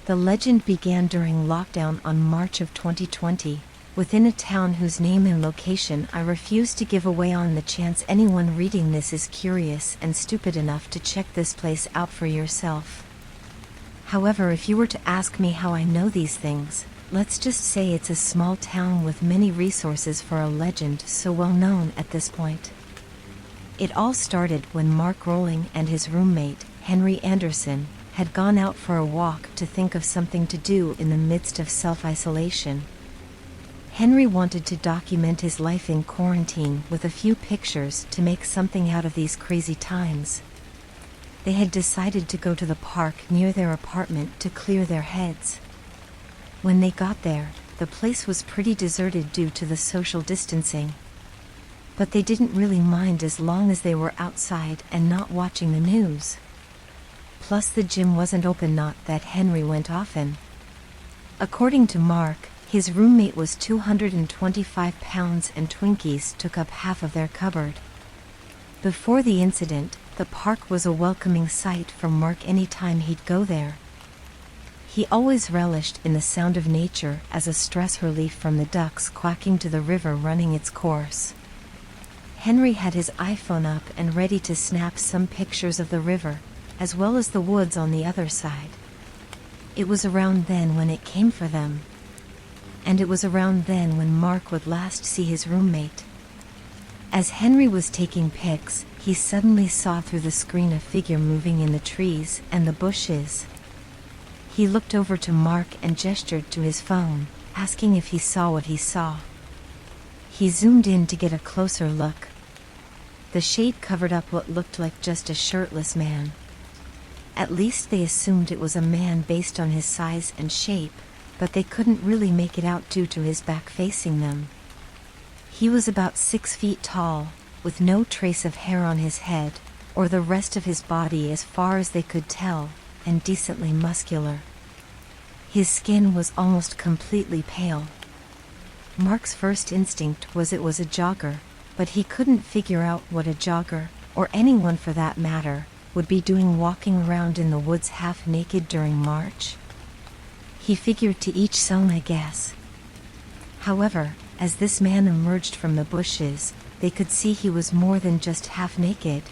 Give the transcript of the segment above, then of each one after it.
The legend began during lockdown on March of 2020, within a town whose name and location I refuse to give away on the chance anyone reading this is curious and stupid enough to check this place out for yourself. However, if you were to ask me how I know these things, let's just say it's a small town with many resources for a legend so well known at this point. It all started when Mark Rolling and his roommate, Henry Anderson, had gone out for a walk to think of something to do in the midst of self-isolation. Henry wanted to document his life in quarantine with a few pictures to make something out of these crazy times. They had decided to go to the park near their apartment to clear their heads. When they got there, the place was pretty deserted due to the social distancing. But they didn't really mind as long as they were outside and not watching the news. Plus the gym wasn't open, not that Henry went often. According to Mark, his roommate was 225 pounds and Twinkies took up half of their cupboard. Before the incident, the park was a welcoming sight for Mark anytime he'd go there. He always relished in the sound of nature as a stress relief from the ducks quacking to the river running its course. Henry had his iPhone up and ready to snap some pictures of the river, as well as the woods on the other side. It was around then when it came for them. And it was around then when Mark would last see his roommate. As Henry was taking pics, he suddenly saw through the screen a figure moving in the trees and the bushes. He looked over to Mark and gestured to his phone, asking if he saw what he saw. He zoomed in to get a closer look. The shade covered up what looked like just a shirtless man. At least they assumed it was a man based on his size and shape, but they couldn't really make it out due to his back facing them. He was about 6 feet tall, with no trace of hair on his head, or the rest of his body as far as they could tell, and decently muscular. His skin was almost completely pale. Mark's first instinct was it was a jogger, but he couldn't figure out what a jogger, or anyone for that matter, would be doing walking around in the woods half naked during March. He figured to each his own, I guess. However, as this man emerged from the bushes, they could see he was more than just half naked.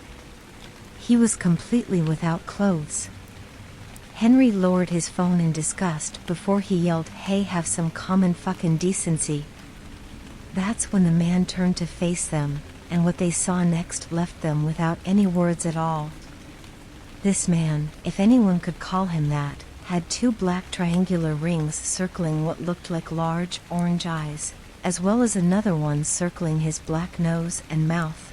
He was completely without clothes. Henry lowered his phone in disgust before he yelled, "Hey, have some common fucking decency." That's when the man turned to face them, and what they saw next left them without any words at all. This man, if anyone could call him that, had 2 black triangular rings circling what looked like large orange eyes, as well as another one circling his black nose and mouth.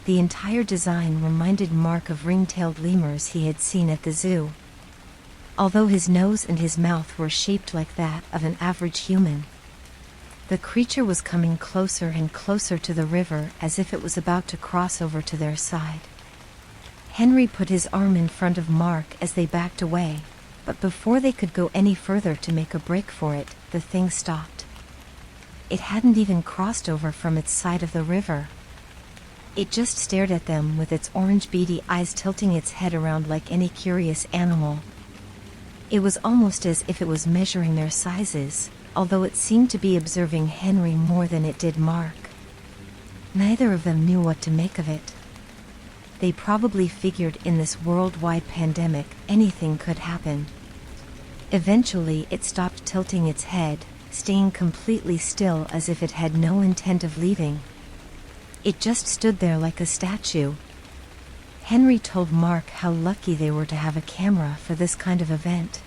The entire design reminded Mark of ring-tailed lemurs he had seen at the zoo. Although his nose and his mouth were shaped like that of an average human. The creature was coming closer and closer to the river as if it was about to cross over to their side. Henry put his arm in front of Mark as they backed away, but before they could go any further to make a break for it, the thing stopped. It hadn't even crossed over from its side of the river. It just stared at them with its orange beady eyes, tilting its head around like any curious animal. It was almost as if it was measuring their sizes, although it seemed to be observing Henry more than it did Mark. Neither of them knew what to make of it. They probably figured in this worldwide pandemic, anything could happen. Eventually it stopped tilting its head, staying completely still as if it had no intent of leaving. It just stood there like a statue. Henry told Mark how lucky they were to have a camera for this kind of event.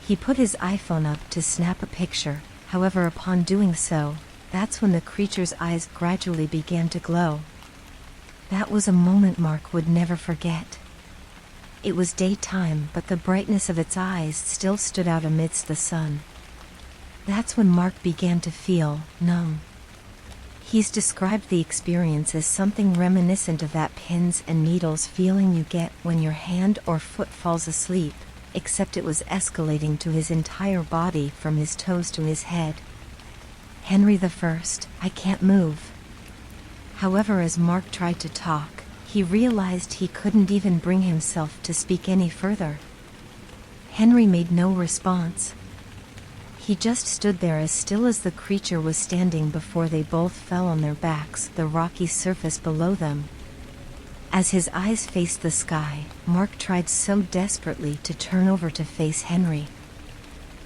He put his iPhone up to snap a picture, however upon doing so, that's when the creature's eyes gradually began to glow. That was a moment Mark would never forget. It was daytime, but the brightness of its eyes still stood out amidst the sun. That's when Mark began to feel numb. He's described the experience as something reminiscent of that pins and needles feeling you get when your hand or foot falls asleep, except it was escalating to his entire body from his toes to his head. Henry I, I can't move. However, as Mark tried to talk, he realized he couldn't even bring himself to speak any further. Henry made no response. He just stood there as still as the creature was standing before they both fell on their backs, the rocky surface below them. As his eyes faced the sky, Mark tried so desperately to turn over to face Henry.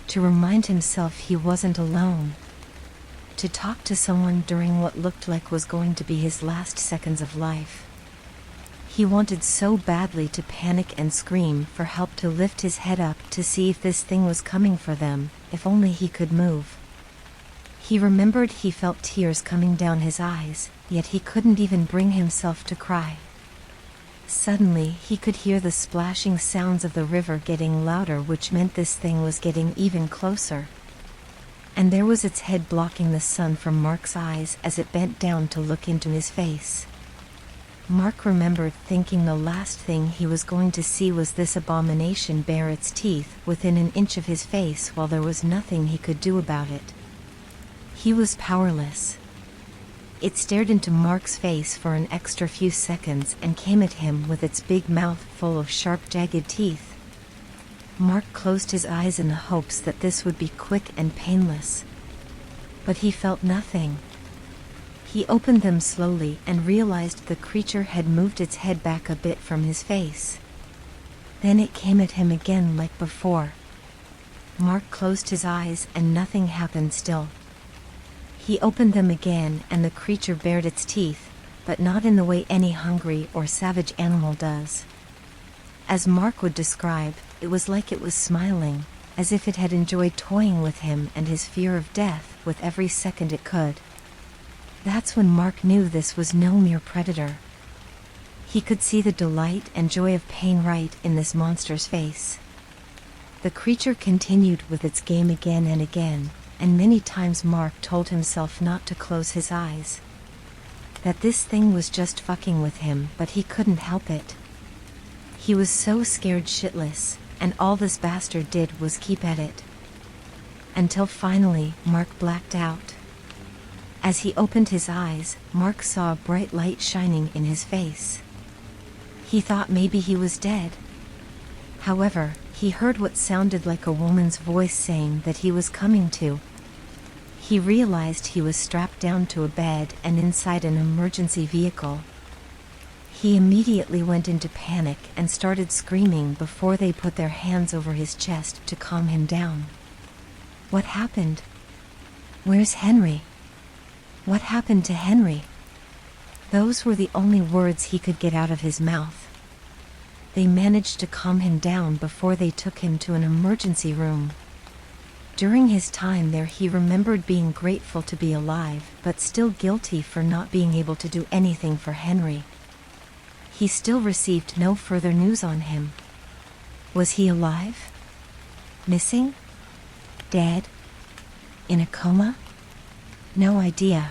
To remind himself he wasn't alone. To talk to someone during what looked like was going to be his last seconds of life. He wanted so badly to panic and scream for help, to lift his head up to see if this thing was coming for them, if only he could move. He remembered he felt tears coming down his eyes, yet he couldn't even bring himself to cry. Suddenly he could hear the splashing sounds of the river getting louder, which meant this thing was getting even closer. And there was its head blocking the sun from Mark's eyes as it bent down to look into his face. Mark remembered thinking the last thing he was going to see was this abomination bare its teeth within an inch of his face, while there was nothing he could do about it. He was powerless. It stared into Mark's face for an extra few seconds and came at him with its big mouth full of sharp, jagged teeth. Mark closed his eyes in the hopes that this would be quick and painless. But he felt nothing. He opened them slowly and realized the creature had moved its head back a bit from his face. Then it came at him again like before. Mark closed his eyes and nothing happened still. He opened them again and the creature bared its teeth, but not in the way any hungry or savage animal does. As Mark would describe, it was like it was smiling, as if it had enjoyed toying with him and his fear of death with every second it could. That's when Mark knew this was no mere predator. He could see the delight and joy of pain right in this monster's face. The creature continued with its game again and again, and many times Mark told himself not to close his eyes. That this thing was just fucking with him, but he couldn't help it. He was so scared shitless, and all this bastard did was keep at it. Until finally, Mark blacked out. As he opened his eyes, Mark saw a bright light shining in his face. He thought maybe he was dead. However, he heard what sounded like a woman's voice saying that he was coming to. He realized he was strapped down to a bed and inside an emergency vehicle. He immediately went into panic and started screaming before they put their hands over his chest to calm him down. What happened? Where's Henry? What happened to Henry? Those were the only words he could get out of his mouth. They managed to calm him down before they took him to an emergency room. During his time there he remembered being grateful to be alive, but still guilty for not being able to do anything for Henry. He still received no further news on him. Was he alive? Missing? Dead? In a coma? No idea.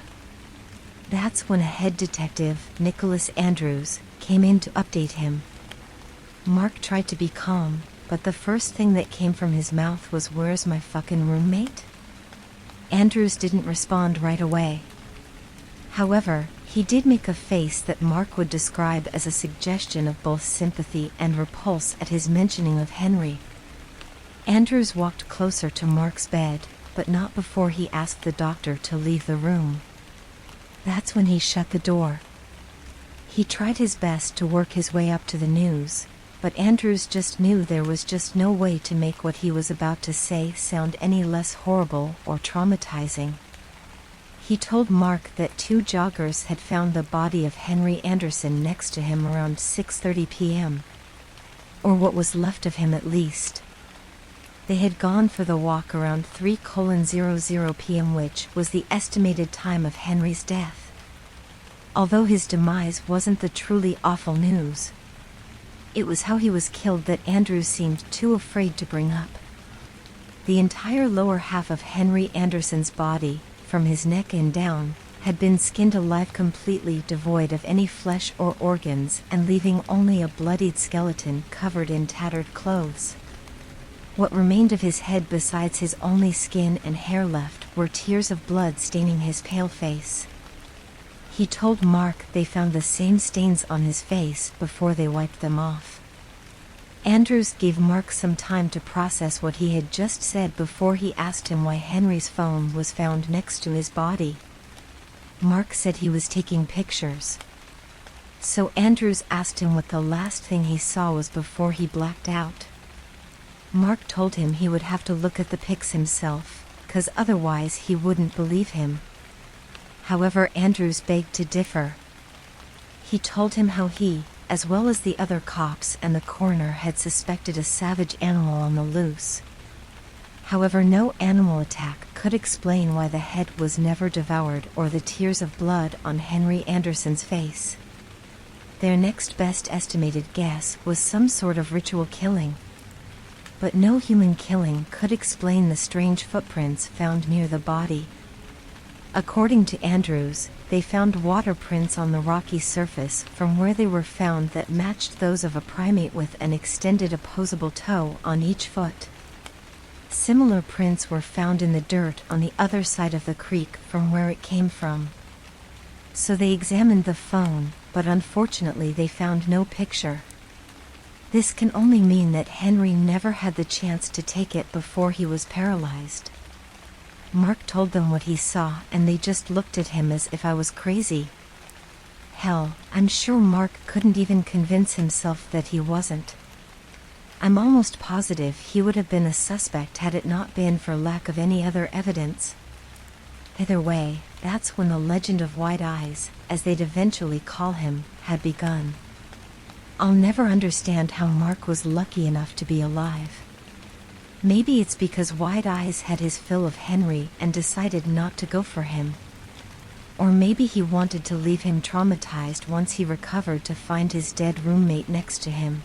That's when a head detective, Nicholas Andrews, came in to update him. Mark tried to be calm, but the first thing that came from his mouth was, "Where's my fucking roommate?" Andrews didn't respond right away. However, he did make a face that Mark would describe as a suggestion of both sympathy and repulse at his mentioning of Henry. Andrews walked closer to Mark's bed, but not before he asked the doctor to leave the room. That's when he shut the door. He tried his best to work his way up to the news, but Andrews just knew there was just no way to make what he was about to say sound any less horrible or traumatizing. He told Mark that 2 joggers had found the body of Henry Anderson next to him around 6:30 p.m. Or what was left of him at least. They had gone for the walk around 3:00 p.m., which was the estimated time of Henry's death. Although his demise wasn't the truly awful news, it was how he was killed that Andrews seemed too afraid to bring up. The entire lower half of Henry Anderson's body, from his neck and down, had been skinned alive, completely devoid of any flesh or organs, and leaving only a bloodied skeleton covered in tattered clothes. What remained of his head besides his only skin and hair left were tears of blood staining his pale face. He told Mark they found the same stains on his face before they wiped them off. Andrews gave Mark some time to process what he had just said before he asked him why Henry's phone was found next to his body. Mark said he was taking pictures. So Andrews asked him what the last thing he saw was before he blacked out. Mark told him he would have to look at the pics himself, 'cause otherwise he wouldn't believe him. However, Andrews begged to differ. He told him how he, as well as the other cops and the coroner, had suspected a savage animal on the loose. However, no animal attack could explain why the head was never devoured or the tears of blood on Henry Anderson's face. Their next best estimated guess was some sort of ritual killing. But no human killing could explain the strange footprints found near the body. According to Andrews, they found water prints on the rocky surface from where they were found that matched those of a primate with an extended opposable toe on each foot. Similar prints were found in the dirt on the other side of the creek from where it came from. So they examined the phone, but unfortunately they found no picture. This can only mean that Henry never had the chance to take it before he was paralyzed. Mark told them what he saw and they just looked at him as if I was crazy. Hell, I'm sure Mark couldn't even convince himself that he wasn't. I'm almost positive he would have been a suspect had it not been for lack of any other evidence. Either way, that's when the legend of White Eyes, as they'd eventually call him, had begun. I'll never understand how Mark was lucky enough to be alive. Maybe it's because White Eyes had his fill of Henry and decided not to go for him. Or maybe he wanted to leave him traumatized once he recovered to find his dead roommate next to him.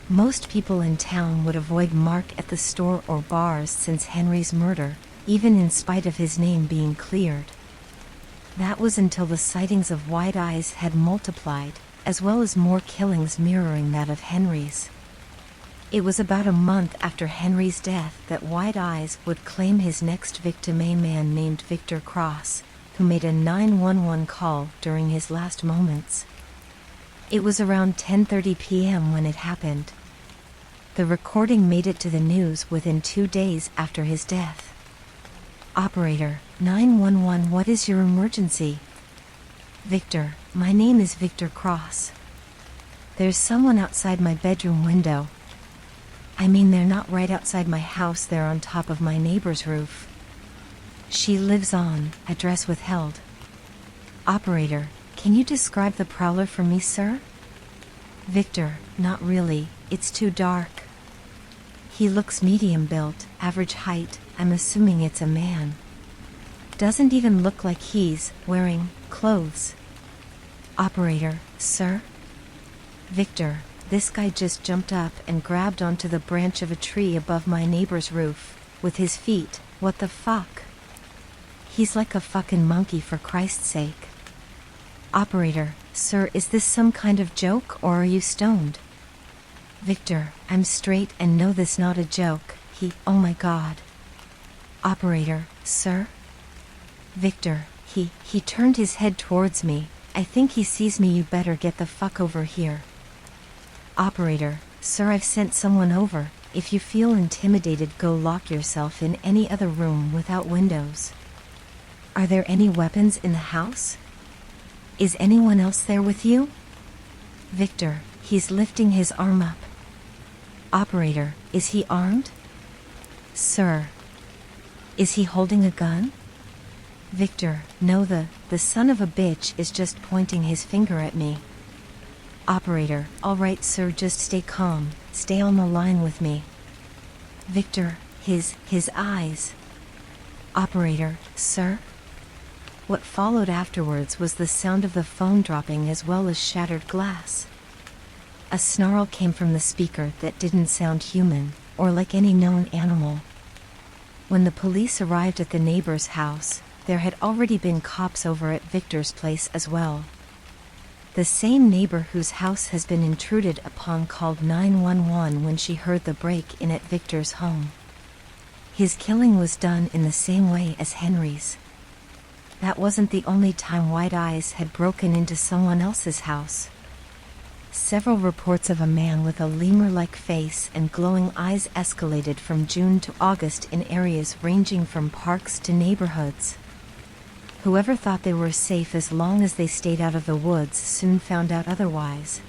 Most people in town would avoid Mark at the store or bars since Henry's murder, even in spite of his name being cleared. That was until the sightings of White Eyes had multiplied, as well as more killings mirroring that of Henry's. It was about a month after Henry's death that White Eyes would claim his next victim, a man named Victor Cross, who made a 911 call during his last moments. It was around 10:30 p.m. when it happened. The recording made it to the news within 2 days after his death. Operator, 911, what is your emergency? Victor, my name is Victor Cross. There's someone outside my bedroom window. I mean, they're not right outside my house, they're on top of my neighbor's roof. She lives on, address withheld. Operator, can you describe the prowler for me, sir? Victor, not really, it's too dark. He looks medium built, average height, I'm assuming it's a man. Doesn't even look like he's wearing clothes. Operator, sir? Victor, this guy just jumped up and grabbed onto the branch of a tree above my neighbor's roof, with his feet, what the fuck? He's like a fucking monkey, for Christ's sake. Operator, sir, is this some kind of joke or are you stoned? Victor, I'm straight and know this not a joke, oh my god. Operator, sir? Victor, he turned his head towards me, I think he sees me, you better get the fuck over here. Operator, sir, I've sent someone over, if you feel intimidated go lock yourself in any other room without windows. Are there any weapons in the house? Is anyone else there with you? Victor, he's lifting his arm up. Operator, is he armed? Sir. Is he holding a gun? Victor, no, the son of a bitch is just pointing his finger at me. Operator, all right sir, just stay calm, stay on the line with me. Victor, his eyes. Operator, sir? What followed afterwards was the sound of the phone dropping as well as shattered glass. A snarl came from the speaker that didn't sound human, or like any known animal. When the police arrived at the neighbor's house, there had already been cops over at Victor's place as well. The same neighbor whose house has been intruded upon called 911 when she heard the break-in at Victor's home. His killing was done in the same way as Henry's. That wasn't the only time White Eyes had broken into someone else's house. Several reports of a man with a lemur-like face and glowing eyes escalated from June to August in areas ranging from parks to neighborhoods. Whoever thought they were safe as long as they stayed out of the woods soon found out otherwise.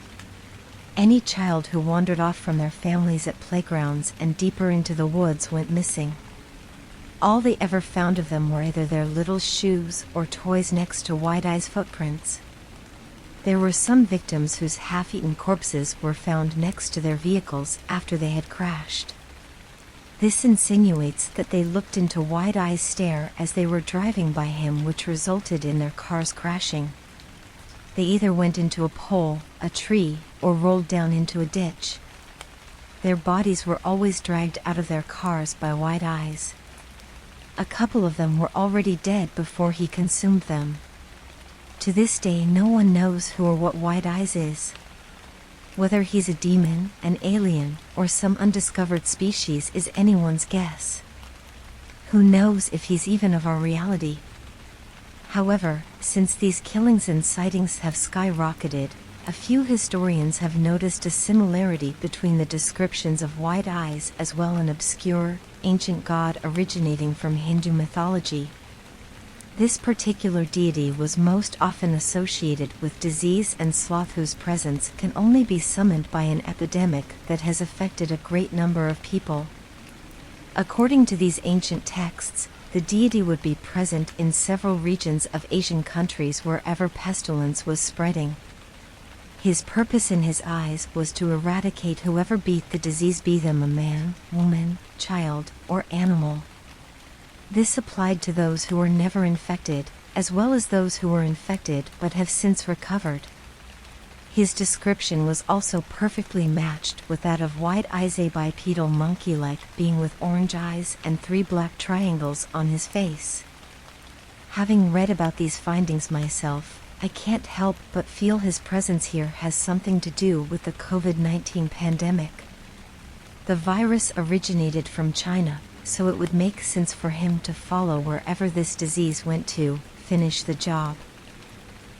Any child who wandered off from their families at playgrounds and deeper into the woods went missing. All they ever found of them were either their little shoes or toys next to White Eye's footprints. There were some victims whose half-eaten corpses were found next to their vehicles after they had crashed. This insinuates that they looked into White Eye's stare as they were driving by him, which resulted in their cars crashing. They either went into a pole, a tree, or rolled down into a ditch. Their bodies were always dragged out of their cars by White Eyes. A couple of them were already dead before he consumed them. To this day, no one knows who or what White Eyes is. Whether he's a demon, an alien, or some undiscovered species is anyone's guess. Who knows if he's even of our reality? However, since these killings and sightings have skyrocketed, a few historians have noticed a similarity between the descriptions of White Eyes as well as an obscure, ancient god originating from Hindu mythology. This particular deity was most often associated with disease and sloth, whose presence can only be summoned by an epidemic that has affected a great number of people. According to these ancient texts, the deity would be present in several regions of Asian countries wherever pestilence was spreading. His purpose in his eyes was to eradicate whoever beat the disease, be them a man, woman, child, or animal. This applied to those who were never infected, as well as those who were infected but have since recovered. His description was also perfectly matched with that of White Eyes, a bipedal monkey-like being with orange eyes and 3 black triangles on his face. Having read about these findings myself, I can't help but feel his presence here has something to do with the COVID-19 pandemic. The virus originated from China, so it would make sense for him to follow wherever this disease went to finish the job.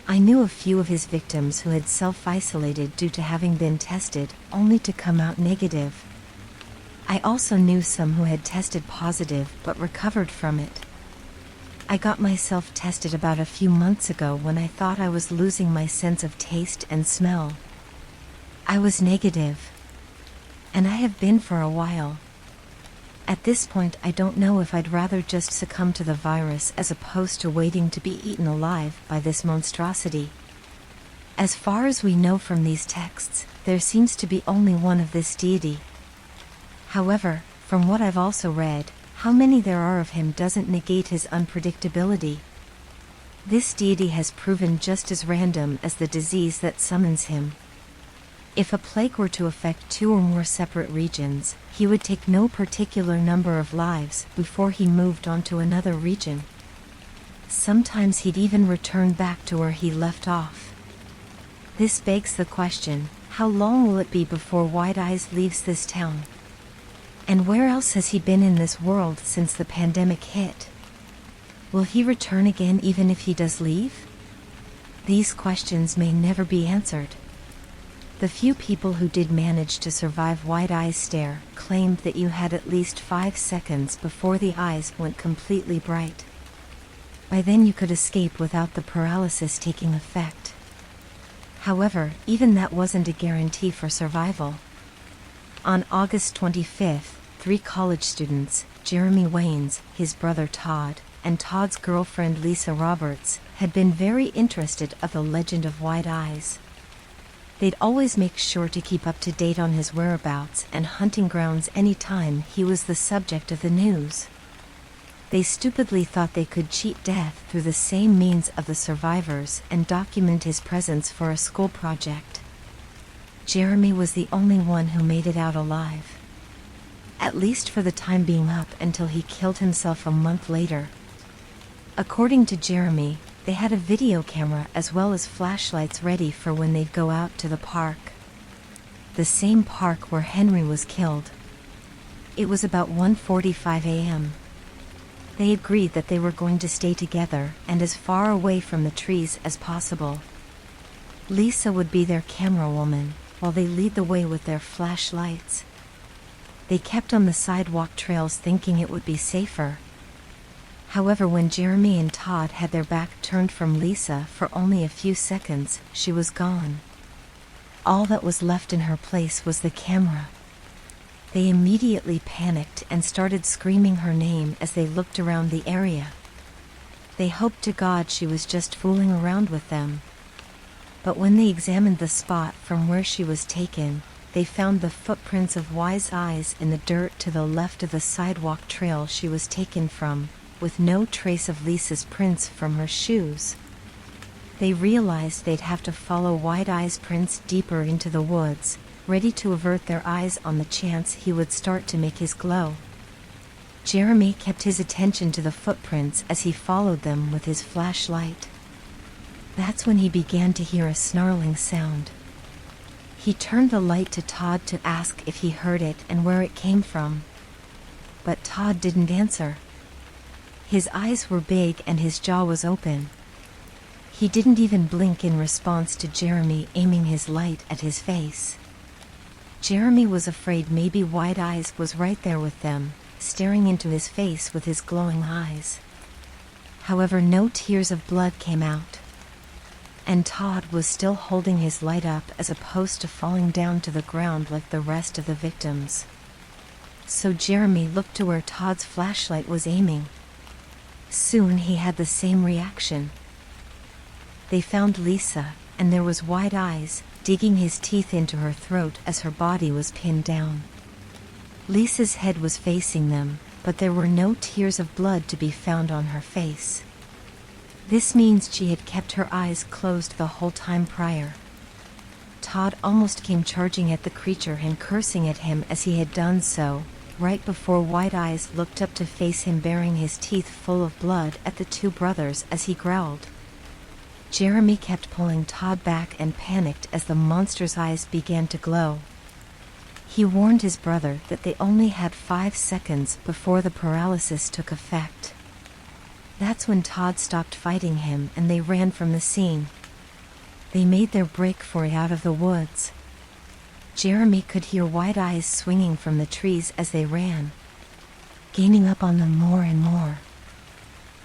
I knew a few of his victims who had self-isolated due to having been tested, only to come out negative. I also knew some who had tested positive but recovered from it. I got myself tested about a few months ago when I thought I was losing my sense of taste and smell. I was negative. And I have been for a while. At this point, I don't know if I'd rather just succumb to the virus as opposed to waiting to be eaten alive by this monstrosity. As far as we know from these texts, there seems to be only one of this deity. However, from what I've also read, how many there are of him doesn't negate his unpredictability. This deity has proven just as random as the disease that summons him. If a plague were to affect 2 or more separate regions, he would take no particular number of lives before he moved on to another region. Sometimes he'd even return back to where he left off. This begs the question, how long will it be before White Eyes leaves this town? And where else has he been in this world since the pandemic hit? Will he return again even if he does leave? These questions may never be answered. The few people who did manage to survive White Eye's stare claimed that you had at least 5 seconds before the eyes went completely bright. By then you could escape without the paralysis taking effect. However, even that wasn't a guarantee for survival. On August 25th, 3 college students, Jeremy Waynes, his brother Todd, and Todd's girlfriend Lisa Roberts, had been very interested of the legend of White Eyes. They'd always make sure to keep up to date on his whereabouts and hunting grounds any time he was the subject of the news. They stupidly thought they could cheat death through the same means of the survivors and document his presence for a school project. Jeremy was the only one who made it out alive. At least for the time being, up until he killed himself a month later. According to Jeremy, they had a video camera as well as flashlights ready for when they'd go out to the park. The same park where Henry was killed. It was about 1:45 a.m. They agreed that they were going to stay together and as far away from the trees as possible. Lisa would be their camera woman, while they lead the way with their flashlights. They kept on the sidewalk trails thinking it would be safer. However, when Jeremy and Todd had their back turned from Lisa for only a few seconds, she was gone. All that was left in her place was the camera. They immediately panicked and started screaming her name as they looked around the area. They hoped to God she was just fooling around with them. But when they examined the spot from where she was taken, they found the footprints of Wise Eyes in the dirt to the left of the sidewalk trail she was taken from, with no trace of Lisa's prints from her shoes. They realized they'd have to follow Wide Eye's prints deeper into the woods, ready to avert their eyes on the chance he would start to make his glow. Jeremy kept his attention to the footprints as he followed them with his flashlight. That's when he began to hear a snarling sound. He turned the light to Todd to ask if he heard it and where it came from. But Todd didn't answer. His eyes were big and his jaw was open. He didn't even blink in response to Jeremy aiming his light at his face. Jeremy was afraid maybe Wide Eyes was right there with them, staring into his face with his glowing eyes. However, no tears of blood came out. And Todd was still holding his light up as opposed to falling down to the ground like the rest of the victims. So Jeremy looked to where Todd's flashlight was aiming. Soon he had the same reaction. They found Lisa, and there was Wide Eyes, digging his teeth into her throat as her body was pinned down. Lisa's head was facing them, but there were no tears of blood to be found on her face. This means she had kept her eyes closed the whole time prior. Todd almost came charging at the creature and cursing at him as he had done so, right before Wide Eyes looked up to face him baring his teeth full of blood at the two brothers as he growled. Jeremy kept pulling Todd back and panicked as the monster's eyes began to glow. He warned his brother that they only had 5 seconds before the paralysis took effect. That's when Todd stopped fighting him and they ran from the scene. They made their break for it out of the woods. Jeremy could hear Wide Eyes swinging from the trees as they ran, gaining up on them more and more.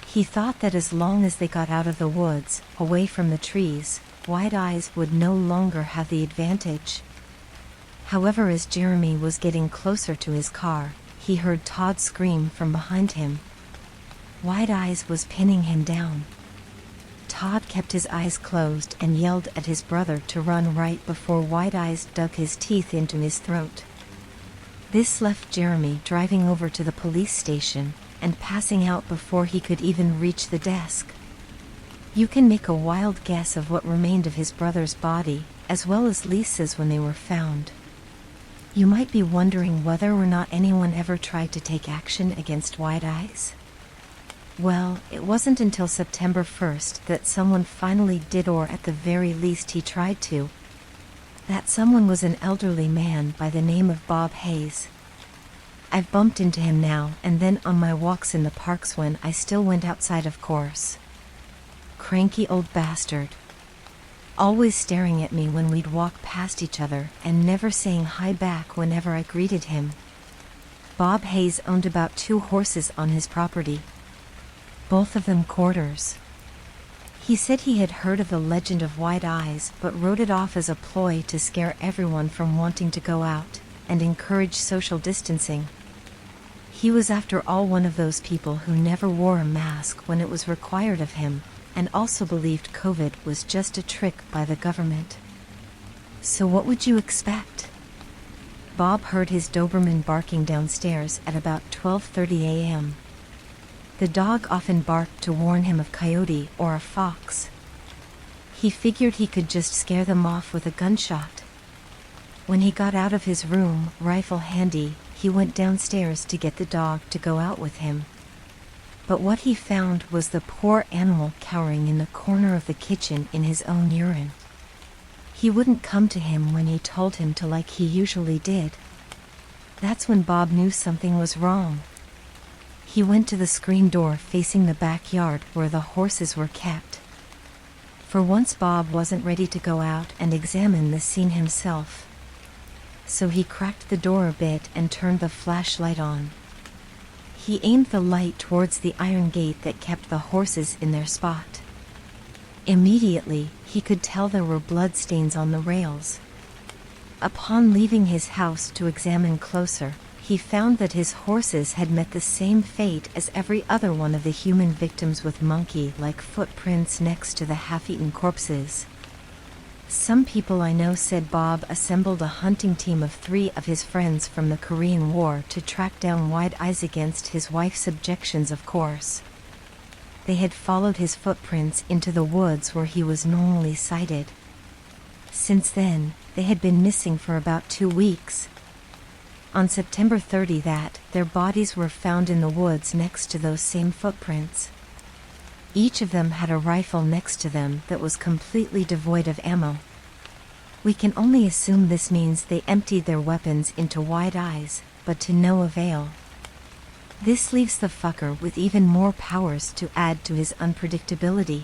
He thought that as long as they got out of the woods, away from the trees, Wide Eyes would no longer have the advantage. However, as Jeremy was getting closer to his car, he heard Todd scream from behind him. Wide Eyes was pinning him down. Todd kept his eyes closed and yelled at his brother to run right before Wide Eyes dug his teeth into his throat. This left Jeremy driving over to the police station and passing out before he could even reach the desk. You can make a wild guess of what remained of his brother's body, as well as Lisa's when they were found. You might be wondering whether or not anyone ever tried to take action against Wide Eyes. Well, it wasn't until September 1st that someone finally did, or at the very least he tried to. That someone was an elderly man by the name of Bob Hayes. I've bumped into him now and then on my walks in the parks when I still went outside, of course. Cranky old bastard. Always staring at me when we'd walk past each other and never saying hi back whenever I greeted him. Bob Hayes owned about 2 horses on his property. Both of them quarters. He said he had heard of the legend of Wide Eyes but wrote it off as a ploy to scare everyone from wanting to go out and encourage social distancing. He was, after all, one of those people who never wore a mask when it was required of him, and also believed COVID was just a trick by the government. So what would you expect? Bob heard his Doberman barking downstairs at about 12:30 a.m. The dog often barked to warn him of coyote or a fox. He figured he could just scare them off with a gunshot. When he got out of his room, rifle handy, he went downstairs to get the dog to go out with him. But what he found was the poor animal cowering in the corner of the kitchen in his own urine. He wouldn't come to him when he told him to, like he usually did. That's when Bob knew something was wrong. He went to the screen door facing the backyard where the horses were kept. For once Bob wasn't ready to go out and examine the scene himself. So he cracked the door a bit and turned the flashlight on. He aimed the light towards the iron gate that kept the horses in their spot. Immediately, he could tell there were bloodstains on the rails. Upon leaving his house to examine closer, he found that his horses had met the same fate as every other one of the human victims, with monkey-like footprints next to the half-eaten corpses. Some people I know said Bob assembled a hunting team of 3 of his friends from the Korean War to track down White Eyes against his wife's objections, of course. They had followed his footprints into the woods where he was normally sighted. Since then, they had been missing for about 2 weeks. On September 30, their bodies were found in the woods next to those same footprints. Each of them had a rifle next to them that was completely devoid of ammo. We can only assume this means they emptied their weapons into White Eyes, but to no avail. This leaves the fucker with even more powers to add to his unpredictability.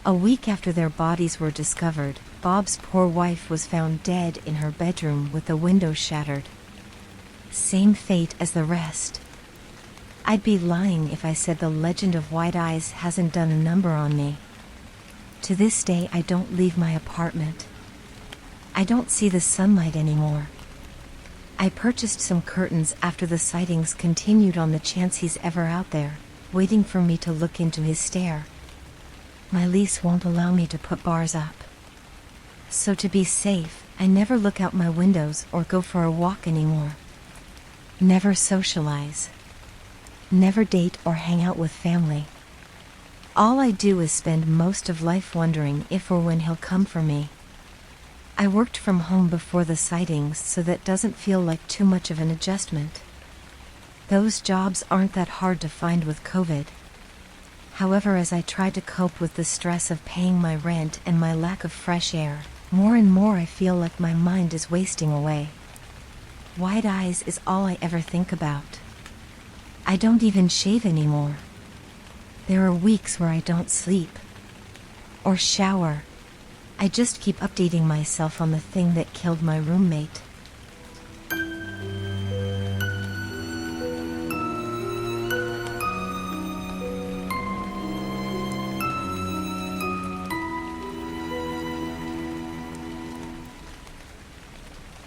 A week after their bodies were discovered, Bob's poor wife was found dead in her bedroom with the window shattered. Same fate as the rest. I'd be lying if I said the legend of White Eyes hasn't done a number on me. To this day, I don't leave my apartment. I don't see the sunlight anymore. I purchased some curtains after the sightings continued on the chance he's ever out there, waiting for me to look into his stare. My lease won't allow me to put bars up. So to be safe, I never look out my windows or go for a walk anymore. Never socialize. Never date or hang out with family. All I do is spend most of life wondering if or when he'll come for me. I worked from home before the sightings, so that doesn't feel like too much of an adjustment. Those jobs aren't that hard to find with COVID. However, as I try to cope with the stress of paying my rent and my lack of fresh air, more and more I feel like my mind is wasting away. White Eyes is all I ever think about. I don't even shave anymore. There are weeks where I don't sleep or shower. I just keep updating myself on the thing that killed my roommate.